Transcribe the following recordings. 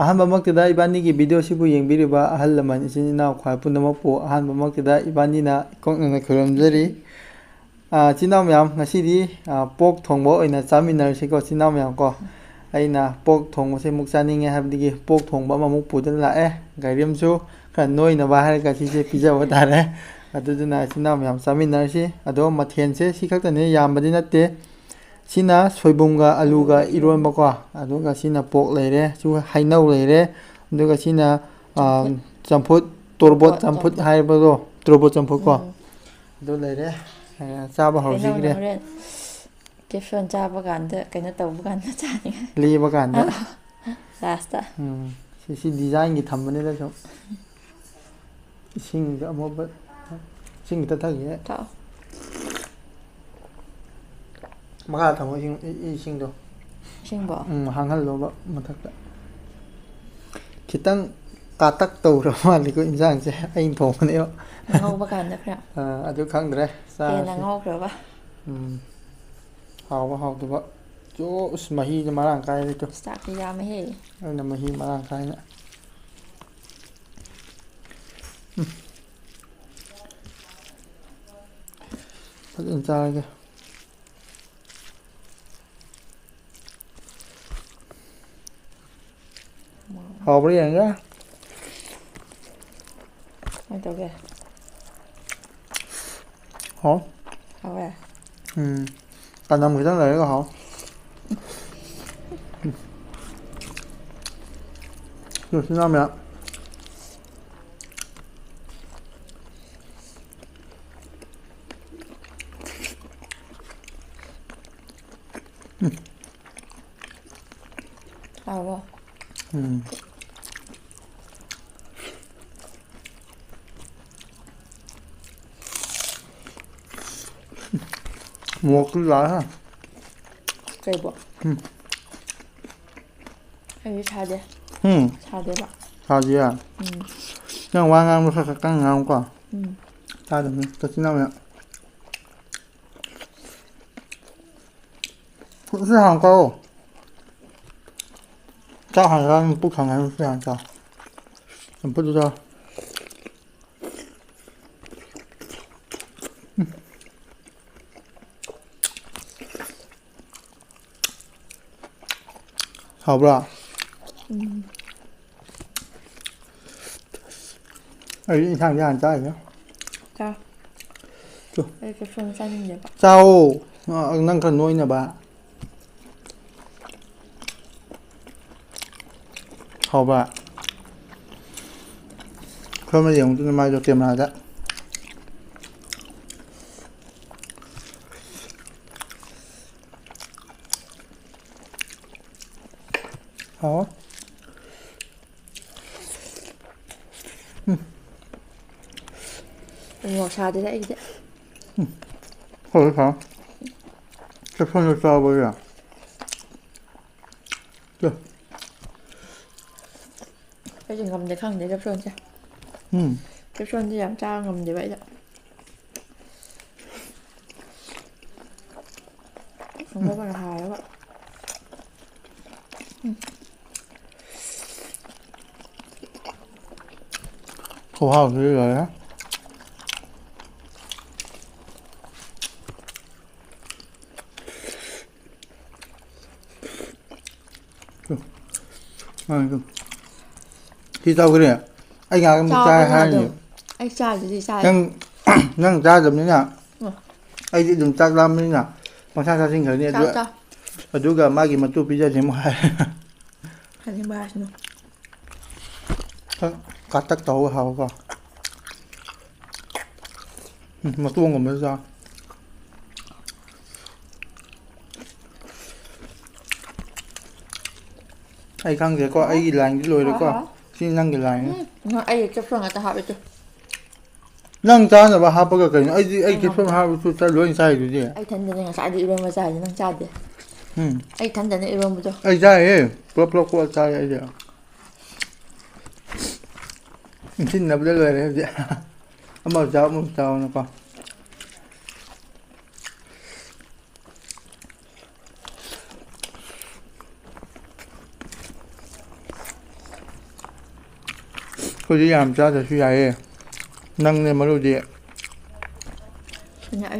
ꯑꯍꯥꯟꯕꯃꯛꯇꯗ ꯏꯕꯥꯅꯤꯒꯤ ꯚꯤꯗꯤꯑꯣꯁꯤꯕꯨ ꯌꯦꯡꯕꯤꯔꯤꯕ ꯑꯍꯜ ꯂꯃꯟ ꯏꯆꯤꯟ ꯏꯅꯥꯎ ꯈ꯭ꯋꯥꯏ ꯄꯨꯝꯅꯃꯛꯄꯨ ꯑꯍꯥꯟꯕꯃꯛꯇꯗ ꯏꯕꯥꯅꯤꯅ ꯏꯀꯣꯛꯅꯅ ꯈꯨꯔꯨꯝꯖꯔꯤ ꯏꯆꯤꯟ ꯏꯅꯥꯎ ꯃꯌꯥꯝ ꯉꯁꯤꯗꯤ ꯄꯣꯛ ꯊꯣꯡꯕ ꯑꯣꯏꯅ ꯆꯥꯃꯤꯟꯅꯔꯁꯤꯀꯣ ꯏꯆꯤꯟ ꯏꯅꯥꯎ ꯃꯌꯥꯝ ꯀꯣ ꯑꯩꯅ ꯄꯣꯛ ꯊꯣꯡꯕꯁꯦ ꯑꯃꯨꯛ ꯆꯥꯅꯤꯡꯉꯦ ꯍꯥꯏꯕꯗꯒꯤ ꯄꯣꯛ ꯊꯣꯡꯕ ꯑꯃꯃꯨꯛ ꯄꯨꯗꯨꯅ ꯂꯥꯛꯑꯦ ꯒꯥꯔꯤ ꯑꯃꯁꯨ ꯈꯔ ꯅꯣꯏꯅꯕ ꯍꯥꯏꯔꯒ ꯁꯤꯁꯦ ꯄꯤꯖꯕ ꯇꯥꯔꯦ ꯑꯗꯨꯗꯨꯅ ꯏꯆꯤꯟ ꯏꯅꯥꯎ ꯃꯌꯥꯝ ꯆꯥꯃꯤꯟꯅꯔꯁꯤ ꯑꯗꯣ ꯃꯊꯦꯜꯁꯦ ꯁꯤ ꯈꯛꯇꯅꯤ ꯌꯥꯝꯕꯗꯤ ꯅꯠꯇꯦ ꯁꯤꯅ ꯁꯣꯏꯕꯨꯝꯒ ꯑꯂꯨꯒ ꯏꯔꯣꯟꯕꯀꯣ ꯑꯗꯨꯒ ꯁꯤꯅ ꯄꯣꯛ ꯂꯩꯔꯦ ꯍꯩꯅꯧ ꯂꯩꯔꯦ ꯑꯗꯨꯒ ꯁꯤꯅ ꯆꯝꯐꯨꯠ ꯇꯣꯔꯕꯣꯠ ꯆꯝꯐꯨꯠ ꯍꯥꯏꯕꯗꯣ ꯇꯣꯔꯕꯣꯠ ꯆꯝꯐꯨꯠ ꯀꯣ ꯑꯗꯨ ꯂꯩꯔꯦ ꯆꯥꯕ ꯍꯧꯔꯁꯤꯈ꯭ꯔꯦ ꯀꯦꯞꯁꯣꯟ ꯆꯥꯕ ꯀꯥꯟꯗ ꯀꯩꯅꯣ ꯇꯧꯕ ꯀꯥꯟꯗ ꯆꯥꯅꯤꯡꯉꯥꯏ ꯂꯦꯕ ꯀꯥꯟꯗ ꯂꯥꯁꯇ ꯁꯤ ꯗꯤꯖꯥꯏꯟꯒꯤ ꯊꯝꯕꯅꯤꯗ ꯁꯨꯝ ꯏꯁꯤꯡꯗ ꯑꯃꯨꯕ ꯏꯁꯤꯡ ꯈꯤꯇ ꯊꯛꯈꯤꯒꯦ ꯊꯛꯑꯣ ꯃꯈꯥ ꯊꯝꯃꯣ ꯏꯁꯤꯡꯗꯣ ꯏꯁꯤꯡꯕꯣ ꯍꯥꯡꯍꯜꯂꯣꯕ ꯃꯊꯛꯇ ꯈꯤꯇꯪ ꯀꯥꯇꯛ ꯇꯧꯔ ꯃꯥꯜꯂꯤꯀꯣ ꯏꯟꯁꯥꯡꯁꯦ ꯑꯩꯅ ꯊꯣꯡꯕꯅꯦꯕ ꯉꯧꯕ ꯀꯥꯟꯗ ꯈꯔ ꯑꯗꯨ ꯈꯪꯗ꯭ꯔꯦ ꯍꯦꯟꯅ ꯆꯥꯔꯁꯤ ꯉꯧꯈ꯭ꯔꯕ ꯍꯥꯎꯕ ꯍꯥꯎꯗꯕ ꯖꯣꯁ ꯃꯍꯤꯁꯦ ꯃꯔꯥꯡ ꯀꯥꯏꯔꯦꯇꯣ ꯆꯥꯛꯇꯤ ꯌꯥꯝꯃꯦꯍꯦ ꯑꯩꯅ ꯃꯍꯤ ꯃꯔꯥꯡ ꯀꯥꯏꯅ ꯐꯖꯅ ꯆꯥꯔꯒꯦ ꯍꯥꯎꯕ꯭ꯔꯥ ꯌꯦꯡꯒꯦ ꯀꯃꯥꯏꯅ ꯇꯧꯒꯦ ꯍꯥꯎ ꯍꯥꯎꯋꯦ ꯆꯅꯝ ꯈꯤꯇꯪ ꯂꯩꯔꯒ ꯍꯥꯎ ꯏꯆꯤꯟ ꯏꯅꯥꯎ ꯃꯌꯥꯝ ꯍꯥꯎꯕ꯭ꯔꯣ ꯃꯣꯔꯣꯛꯇꯨ ꯂꯥꯛꯑꯦ ꯀꯩꯕꯣ ꯑꯩꯗꯤ ꯁꯥꯗꯦ ꯁꯥꯗꯦꯕ ꯁꯥꯗꯤꯌꯦ ꯅꯪ ꯋꯥ ꯉꯥꯡꯕ ꯈꯔ ꯀꯟꯅ ꯉꯥꯡꯉꯨꯀꯣ ꯎꯝ ꯇꯥꯗꯕꯅꯤ ꯏꯆꯤꯟ ꯏꯅꯥꯎ ꯃꯌꯥꯝ ꯁꯤ ꯍꯥꯟꯅ ꯆꯥꯎ ꯆꯥꯛ ꯍꯥꯟꯅ ꯆꯥꯎ ꯄꯨꯛ ꯊꯟꯅꯕ ꯁꯤ ꯍꯥꯟꯅ ꯆꯥꯎ ꯆꯝꯐꯨꯠꯇꯨ ꯆꯥꯎ ꯍꯥꯎꯕ꯭ꯔꯥ ꯑꯩꯗꯤ ꯏꯟꯁꯥꯡꯁꯦ ꯍꯥꯟꯅ ꯆꯥꯈꯤꯒꯦ ꯆꯥꯎ ꯑꯩ ꯀꯦꯞꯁꯣꯟ ꯆꯥꯅꯤꯡꯗꯦꯕ ꯆꯥꯎꯋꯣ ꯅꯪ ꯈꯔ ꯅꯣꯏꯅꯕ ꯍꯥꯎꯕ꯭ꯔꯥ ꯁꯣꯝꯗ ꯌꯦꯡꯉꯨꯗꯨꯅ ꯅꯃꯥꯏꯗꯣ ꯀꯦꯃꯦꯔꯥꯗ ꯍꯥꯎꯋꯦ ꯃꯣꯔꯣꯛ ꯁꯥꯗꯦꯗ ꯑꯩꯒꯤꯗꯤ ꯀꯦꯞꯁꯣꯟꯗꯣ ꯆꯥꯎꯕꯒꯤ ꯑꯩꯁꯦ ꯉꯝꯗꯦ ꯈꯪꯗꯦ ꯀꯦꯞꯁꯣꯟꯁꯦ ꯀꯦꯞꯁꯣꯟꯁꯦ ꯌꯥꯝ ꯆꯥꯕ ꯉꯝꯗꯦꯕ ꯑꯩꯗꯤ ꯑꯉꯧꯕꯅ ꯍꯥꯎꯋꯦꯕ ꯈꯨꯍꯥꯎꯁꯤꯗꯤ ꯂꯣꯏꯔꯦ ꯁꯤ ꯆꯥꯎꯈ꯭ꯔꯦ ꯑꯩ ꯉꯥꯏꯍꯥꯛ ꯑꯃꯨꯛ ꯆꯥꯏ ꯆꯥꯎꯗꯅ ꯍꯥꯏꯔꯅꯤ ꯑꯗꯨꯝ ꯑꯩ ꯆꯥꯗꯨꯗꯤ ꯆꯥꯏ ꯅꯪ ꯆꯥꯗꯕꯅꯤꯅ ꯑꯩꯗꯤ ꯑꯗꯨꯝ ꯆꯥꯛ ꯂꯥꯝꯕꯅꯤꯅ ꯄꯪꯆꯥ ꯆꯥꯁꯤꯟꯈ꯭ꯔꯅꯤ ꯆꯥꯎ ꯆꯥꯎ ꯑꯗꯨꯒ ꯃꯥꯒꯤ ꯃꯇꯨ ꯄꯤꯖꯁꯦ ꯑꯃꯨꯛ ꯍꯥꯏ ꯆꯥꯅꯤꯡꯕ ꯍꯥꯏꯁꯅꯨ ꯀꯥꯇꯛ ꯇꯧꯔꯒ ꯍꯥꯎꯀꯣ ꯃꯇꯣꯡꯒꯨꯝꯕꯁꯨ ꯆꯥꯎ ꯑꯩ ꯈꯪꯗꯦꯀꯣ ꯍꯥꯎ ꯑꯩꯒꯤ ꯂꯥꯏꯟꯗꯤ ꯍꯥꯎ ꯂꯣꯏꯔꯦꯀꯣ ꯍꯥꯎ ꯁꯤ ꯅꯪꯒꯤ ꯂꯥꯏꯟꯅꯤ ꯑꯩ ꯀꯦꯞꯁꯣꯟ ꯉꯥꯛꯇ ꯍꯥꯞꯄꯦ ꯇꯨ ꯅꯪ ꯆꯥꯅꯕ ꯍꯥꯞꯄꯒ ꯀꯩꯅꯣ ꯑꯩ ꯑꯩ ꯀꯦꯞꯁꯣꯟ ꯉꯝꯗꯦ ꯍꯥꯞꯄꯁꯨ ꯂꯣꯏ ꯆꯥꯏꯗꯨꯗꯤ ꯑꯩ ꯏꯊꯟꯗꯅꯦ ꯉꯁꯥꯏꯗꯩ ꯏꯔꯣꯟꯕ ꯆꯥꯏꯁꯦ ꯅꯪ ꯆꯥꯗꯦ ꯑꯩ ꯏꯊꯟꯗꯅꯦ ꯏꯔꯣꯟꯕꯗꯣ ꯑꯩ ꯆꯥꯏꯍꯦ ꯄꯨꯂꯞ ꯄꯨꯂꯞ ꯀꯣꯠꯂ ꯆꯥꯏ ꯑꯩꯗꯤ ꯏꯟꯁꯤꯟꯅꯕꯗ ꯂꯣꯏꯔꯦ ꯍꯧꯖꯤꯛ ꯑꯃ ꯆꯥꯎ ꯑꯃ ꯆꯥꯎꯅꯀꯣ 솔직히 남자들 수야해 낭내 말로지 그냥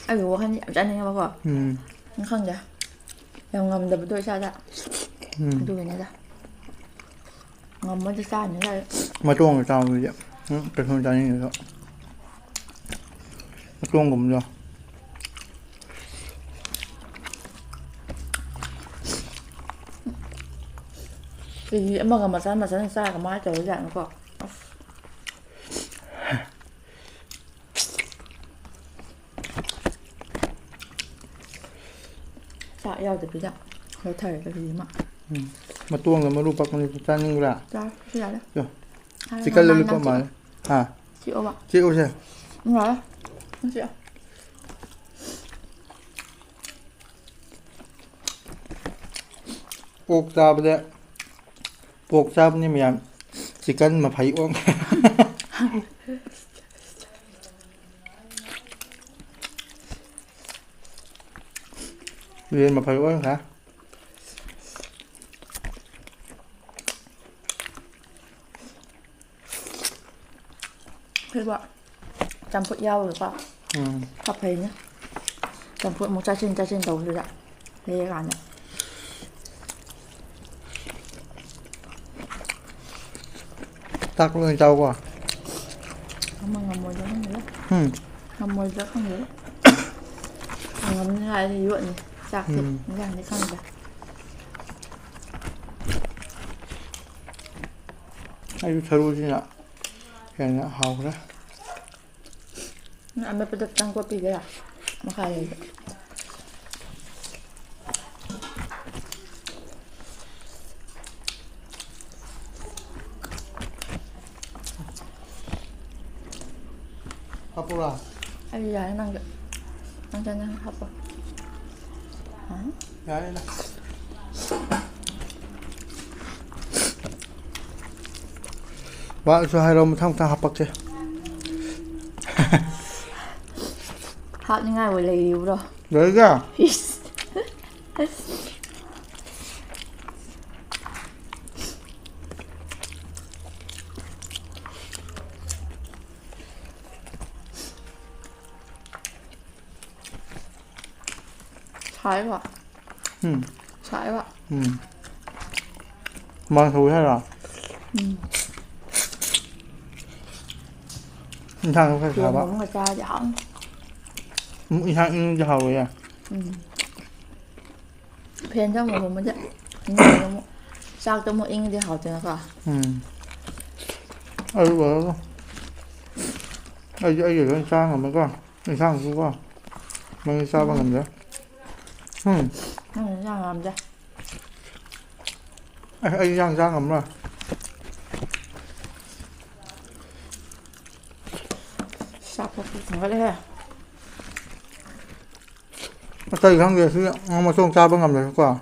아유 한 얌전해 봐봐 khăn kìa em ngầm đập đôi sao dạ đôi này ra ngầm mới sao nữa đây mà chuông rồi sao vậy cái không trái như vậy chuông cũng rồi thì em mà mà sáng xa cả má trời dạng nó có sợ yêu thì bây giờ hơi thầy cái gì mà tuông là mà lu bạcมันจะนิ่งละจ้าที่ไหนแล้ว chỉ cần lên có mà à chị ôm ạ chị ôm xem đúng rồi không chị ạ pok sa bây giờ pok saนี่มันchỉ cần mà phải uống liền mà phải uống hả thế bạn chăm phụt nhau được không cà phê nhá chăm phụt một chai trên đầu được ạ thế cả nhỉ tắc lên trâu quá không mà ngầm mồi không nữa ngầm mồi không nữa ngầm như này thì ruộng sạc thịt như này không được 아주 잘 오지냐 그냥 하고 그래 ăn mấy bữa tăng qua pì cái à mà khai rồi 아빠라 ai đi dài năng được năng chân năng hấp à 야 이리 와, 저 하이로 탕탕 합박제. hấp như ngay buổi liều rồi 너희가 trái quá trái quá mang thú hay là 인상 phải chưa sao bác muốn mà cha giỡn 인상 cho hầu vậy à phèn cho một mình chứ nhưng sao cho một in đi học cho nó cả vợ ai giờ nó sang rồi mấy con sang cũng có mấy sao bằng làm gì nó ra làm ra ai sang làm rồi sắp một cái đấy ha tay không kìa chứ mà xong sao bằng làm được quả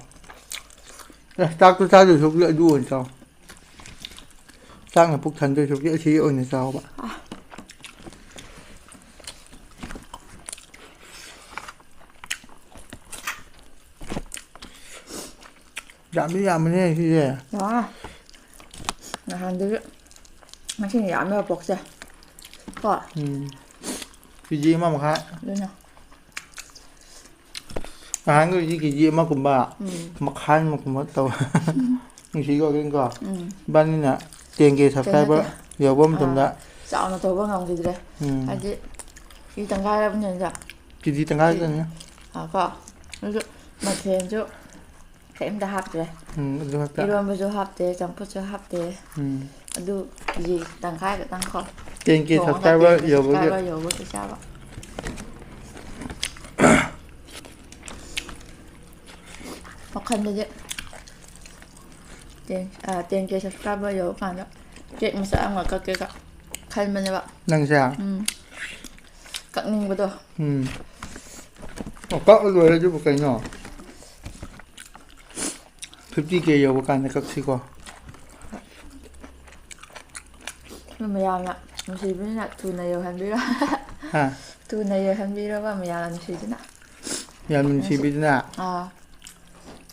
ta cứ sao được số liệu đuổi sao sang là phục thần tôi số liệu chi ổn sao bạn giảm đi giảm này thì gì đó là hàng đứa mà khi giảm nó bọc ra có cái gì mà hả đây nào hàng cái gì mà cũng bà mặc khăn mà cũng mất tàu những gì gọi cái có ban nè tiền kia sắp tay bữa giờ bơm tầm đã dạo nó tôi bơm lòng gì đây hay chị đi tầng gai ra vẫn nhận ra cái gì tầng gai cái nhá có mà thêm chứ em đã học rồi đi luôn bây giờ học thế chẳng có cho học thếดูgì tầng gai được tăng không tiền kia sắp tay bữa giờ bữa cái sao vậy học khăn đấy chứ tiền kia subscriber nhiều khoản đó chuyện mà sao mà cái cả khăn mình như vậy năng sao cận ninh với tôi có rồi chứ một cái nhỏ 50k nhiều một cái này các sĩ qua mình mà làm ạ mình chỉ biết là thu này nhiều hơn biết đó thu này nhiều hơn biết đó và mình làm gì thế nào giờ mình chỉ biết là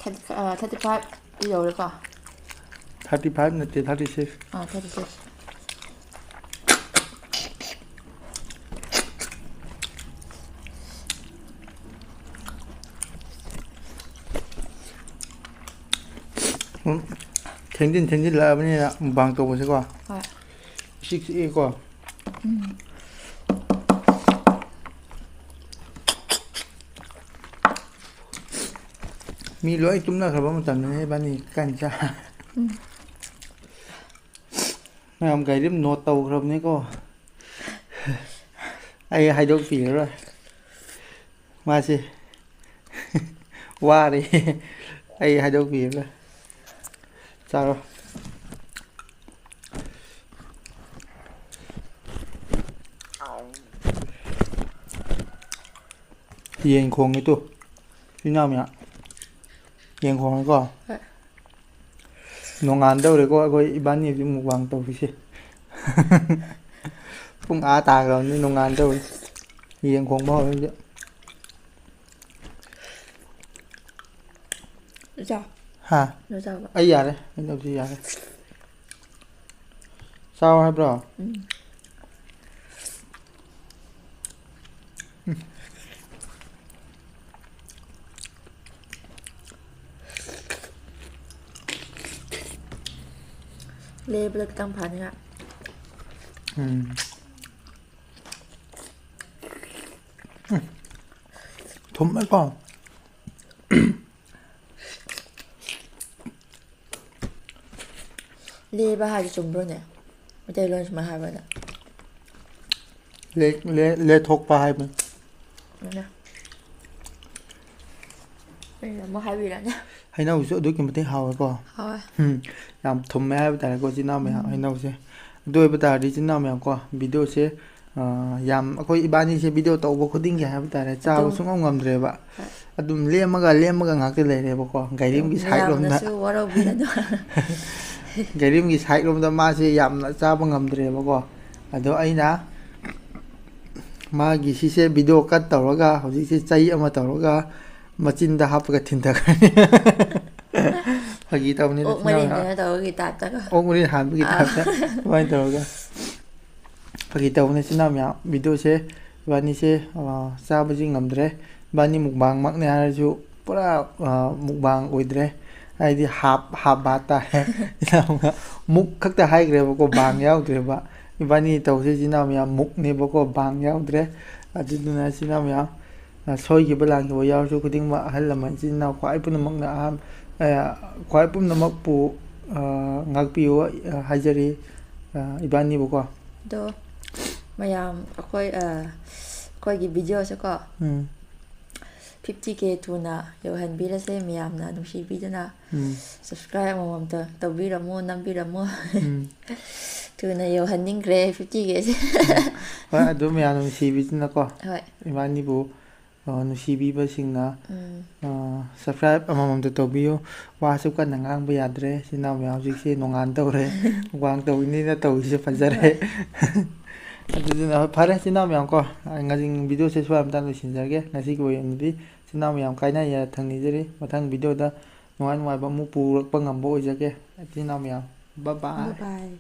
35 đi rồi được không 35 là 36 36 ꯊꯦꯡꯖꯤꯜꯂꯛꯑꯕꯅꯤꯅ mukbang ꯇꯧꯕꯁꯦꯀꯣ ꯍꯣꯏ ꯆꯤꯛꯑꯦꯀꯣ ꯃꯤ ꯂꯣꯏ ꯇꯨꯝꯅꯈ꯭ꯔꯕ ꯃꯇꯝꯗꯅꯦ ꯏꯕꯥꯅꯤ ꯀꯟꯆꯥ ꯃꯌꯥꯝ ꯒꯥꯔꯤ note ꯇꯧꯈ꯭ꯔꯕꯅꯤꯀꯣ ꯑꯩ ꯍꯥꯏꯗꯣꯛꯄꯤꯔꯔꯣꯏ ꯃꯥꯁꯤ ꯋꯥꯔꯦ ꯑꯩ ꯍꯥꯏꯗꯣꯛꯄꯤꯔꯔꯣꯏ ꯆꯥꯔꯣ ꯌꯦꯟ ꯈꯣꯡꯉꯤ ꯇꯨ ꯏꯅꯥꯎꯃꯌꯥ ꯌꯦꯟ ꯈꯣꯡꯉꯤꯀꯣ ꯍꯣꯏ ꯅꯣꯡꯉꯥꯟꯗꯧꯔꯦꯀꯣ ꯑꯩꯈꯣꯏ ꯏꯕꯥꯅꯤ ꯍꯧꯖꯤꯛ ꯃꯨꯛꯕꯥꯡ ꯇꯧꯔꯤꯁꯦ ꯄꯨꯡ ꯑꯥ ꯇꯥꯈ꯭ꯔꯕꯅꯤ ꯅꯣꯡꯉꯥꯟꯗꯧꯔꯦ ꯌꯦꯟ ꯈꯣꯡꯕ ꯍꯧꯔꯦ ꯍꯧꯖꯤꯛ ꯆꯥ ꯍꯥ ꯆꯥꯕ ꯑꯩ ꯌꯥꯔꯦ ꯑꯩꯅꯕꯨꯗꯤ ꯌꯥꯔꯦ ꯆꯥꯎ ꯍꯥꯏꯕ꯭ꯔꯣ ꯂꯦꯕꯗ ꯈꯤꯇꯪ ꯐꯅꯤꯉꯥꯏ ꯊꯨꯝꯃꯦꯀꯣ ꯂꯦꯕ ꯍꯥꯏꯕ ꯆꯨꯝꯕ꯭ꯔꯣꯅꯦ ꯃꯩꯇꯩꯂꯣꯟ ꯁꯨꯃꯥꯏꯅ ꯍꯥꯏꯕ꯭ꯔꯅꯦ ꯂꯦꯊꯣꯛꯄ ꯍꯥꯏꯕꯅꯤ ꯑꯩꯅ ꯑꯃꯨꯛ ꯍꯥꯏꯕꯤꯔꯛꯑꯅꯤ ꯍꯩꯅꯧꯁꯨ ꯑꯗꯨꯛꯀꯤ ꯃꯇꯤꯛ ꯍꯥꯎꯋꯦꯀꯣ ꯍꯥꯎꯋꯦ ꯌꯥꯝ ꯊꯨꯝꯃꯦ ꯍꯥꯏꯕ ꯇꯥꯔꯦꯀꯣ ꯏꯆꯤꯜ ꯏꯅꯥꯎ ꯃꯌꯥꯝ ꯍꯩꯅꯧꯁꯦ ꯑꯗꯨ ꯑꯣꯏꯕ ꯇꯥꯔꯗꯤ ꯏꯆꯤꯜ ꯏꯅꯥꯎ ꯃꯌꯥꯝ ꯀꯣ ꯚꯤꯗꯤꯑꯣꯁꯦ ꯌꯥꯝ ꯑꯩꯈꯣꯏ ꯏꯕꯥꯅꯤꯁꯦ ꯚꯤꯗꯤꯑꯣ ꯇꯧꯕ ꯈꯨꯗꯤꯡꯒꯤ ꯍꯥꯏꯕ ꯇꯥꯔꯦ ꯆꯥꯕ ꯑꯗꯨꯝ ꯁꯨꯡꯉꯝ ꯉꯝꯗ꯭ꯔꯦꯕ ꯍꯣꯏ ꯑꯗꯨꯝ ꯂꯦꯝꯃꯒ ꯉꯥꯛꯇ ꯂꯩꯔꯦꯕꯀꯣ ꯒꯥꯔꯤꯝꯒꯤ ꯁꯥꯏꯠꯂꯣꯝꯗ ꯃꯌꯥꯝꯅꯁꯨ ꯋꯥꯔꯧꯕꯤꯔꯅꯨ ꯒꯥꯔꯤꯝꯒꯤ ꯁꯥꯏꯠꯂꯣꯝꯗ ꯃꯥꯁꯦ ꯌꯥꯝꯅ ꯆꯥꯕ ꯉꯝꯗ꯭ꯔꯦꯕꯀꯣ ꯑꯗꯣ ꯑꯩꯅ ꯃꯥꯒꯤ ꯁꯤꯁꯦ ꯚꯤꯗꯤꯑꯣ ꯀꯠ ꯇꯧꯔꯒ ꯍꯧꯖꯤꯛꯁꯦ ꯆꯩ ꯑꯃ ꯇꯧꯔꯒ ꯃꯆꯤꯟꯗ ꯍꯥꯞꯄꯒ ꯊꯤꯟꯊꯈ꯭ꯔꯅꯤ ꯐꯥꯒꯤ ꯇꯧꯕꯅꯤꯗ ꯑꯣꯛ ꯏꯆꯤꯟ ꯏꯅꯥꯎ ꯃꯔꯤꯟ ꯃꯌꯥꯝ ꯀꯩꯅꯣ ꯇꯧꯕꯒꯤ ꯇꯥꯏꯞꯇꯒ ꯑꯣꯛ ꯃꯔꯤꯟ ꯍꯥꯟꯕꯒꯤ ꯑꯥ ꯇꯥꯏꯞꯇ ꯑꯗꯨꯃꯥꯏꯅ ꯇꯧꯔꯒ ꯐꯥꯒꯤ ꯇꯧꯕꯅꯦ ꯏꯆꯤꯟ ꯏꯅꯥꯎ ꯃꯌꯥꯝ ꯚꯤꯗꯤꯑꯣꯁꯦ ꯏꯕꯥꯅꯤꯁꯦ ꯆꯥꯕꯁꯤ ꯉꯝꯗ꯭ꯔꯦ ꯏꯕꯥꯅꯤ ꯃꯨꯛꯕꯥꯡꯃꯛꯅꯦ ꯍꯥꯏꯔꯁꯨ ꯄꯨꯔꯥ ꯃꯨꯛꯕꯥꯡ ꯑꯣꯏꯗ꯭ꯔꯦ ꯍꯥꯏꯗꯤ ꯍꯥꯞ ꯕꯥꯠ ꯇꯥꯔꯦ ꯃꯨꯛ ꯈꯛꯇ ꯍꯥꯏꯈ꯭ꯔꯦꯕꯀꯣ ꯕꯥꯡ ꯌꯥꯎꯗ꯭ꯔꯦꯕ ꯏꯕꯥꯅꯤ ꯇꯧꯁꯦ ꯏꯆꯤꯟ ꯏꯅꯥꯎ ꯃꯌꯥꯝ ꯃꯨꯛꯅꯦꯕꯀꯣ ꯕꯥꯡ ꯌꯥꯎꯗ꯭ꯔꯦ ꯑꯗꯨꯗꯨꯅ ꯏꯆꯤꯟ ꯏꯅꯥꯎ ꯃꯌꯥꯝ ꯁꯣꯏꯈꯤꯕ ꯂꯥꯟꯈꯤꯕ ꯌꯥꯎꯔꯁꯨ ꯈꯨꯗꯤꯡꯃꯛ ꯑꯍꯜ ꯂꯃꯟ ꯏꯆꯤꯟ ꯏꯅꯥꯎ ꯈ꯭ꯋꯥꯏ ꯄꯨꯝꯅꯃꯛꯅ ꯈ꯭ꯋꯥꯏ ꯄꯨꯝꯅꯃꯛꯄꯨ ꯉꯥꯛꯄꯤꯌꯨ ꯍꯥꯏꯖꯔꯤ ꯏꯕꯥꯅꯤꯕꯨꯀꯣ ꯑꯗꯣ ꯃꯌꯥꯝ ꯑꯩꯈꯣꯏꯒꯤ ꯚꯤꯗꯤꯑꯣꯁꯦꯀꯣ ꯎꯝ 50K ꯊꯨꯅ ꯌꯧꯍꯟꯕꯤꯔꯁꯦ ꯃꯌꯥꯝꯅ ꯅꯨꯡꯁꯤꯕꯤꯗꯅ ꯎꯝ ꯁꯞꯁꯀ꯭ꯔꯥꯏꯕ ꯑꯃꯃꯝꯇ ꯇꯧꯕꯤꯔꯝꯃꯣ ꯅꯝꯕꯤꯔꯝꯃꯣ ꯎꯝ ꯊꯨꯅ ꯌꯧꯍꯟꯅꯤꯡꯈ꯭ꯔꯦ 50Kꯁꯦ ꯍꯣꯏ ꯑꯗꯨꯝ ꯃꯌꯥꯝꯅ ꯅꯨꯡꯁꯤꯕꯤꯗꯅꯀꯣ ꯍꯣꯏ ꯏꯕꯥꯅꯤꯕꯨ ꯅꯨꯡꯁꯤꯕꯤꯕꯁꯤꯡꯅ ꯎꯝ ꯁꯞꯁꯀ꯭ꯔꯥꯏꯕ ꯑꯃꯃꯝꯇ ꯇꯧꯕꯤꯌꯨ ꯋꯥꯁꯨ ꯀꯟꯅ ꯉꯥꯡꯕ ꯌꯥꯗ꯭ꯔꯦ ꯏꯆꯤꯟ ꯏꯅꯥꯎ ꯃꯌꯥꯝ ꯍꯧꯖꯤꯛꯁꯦ ꯅꯣꯡꯉꯥꯟꯗꯧꯔꯦ ꯃꯨꯛꯕꯥꯡ ꯇꯧꯕꯅꯤꯅ ꯇꯧꯔꯤꯁꯦ ꯐꯖꯔꯦ ꯍꯣꯏ ꯑꯗꯨꯗꯨꯅ ꯍꯣꯏ ꯐꯔꯦ ꯏꯆꯤꯟ ꯏꯅꯥꯎ ꯃꯌꯥꯝ ꯀꯣ ꯉꯁꯤ ꯚꯤꯗꯤꯑꯣꯁꯦ ꯁ꯭ꯋꯥꯏ ꯑꯃꯇ ꯂꯣꯏꯁꯤꯟꯖꯔꯒꯦ ꯉꯁꯤꯒꯤ ꯑꯣꯏꯅꯗꯤ ꯏꯆꯤꯟ ꯏꯅꯥꯎ ꯃꯌꯥꯝ ꯀꯥꯏꯅ ꯌꯥꯊꯪ ꯅꯤꯖꯔꯤ ꯃꯊꯪ ꯚꯤꯗꯤꯑꯣꯗ ꯅꯨꯡꯉꯥꯏ ꯅꯨꯡꯉꯥꯏꯕ ꯑꯃꯨꯛ ꯄꯨꯔꯛꯄ ꯉꯝꯕ ꯑꯣꯏꯖꯒꯦ ꯏꯆꯤꯟ ꯏꯅꯥꯎ ꯃꯌꯥꯝ ꯕꯥꯏ ꯕꯥꯏ ꯕꯥꯏ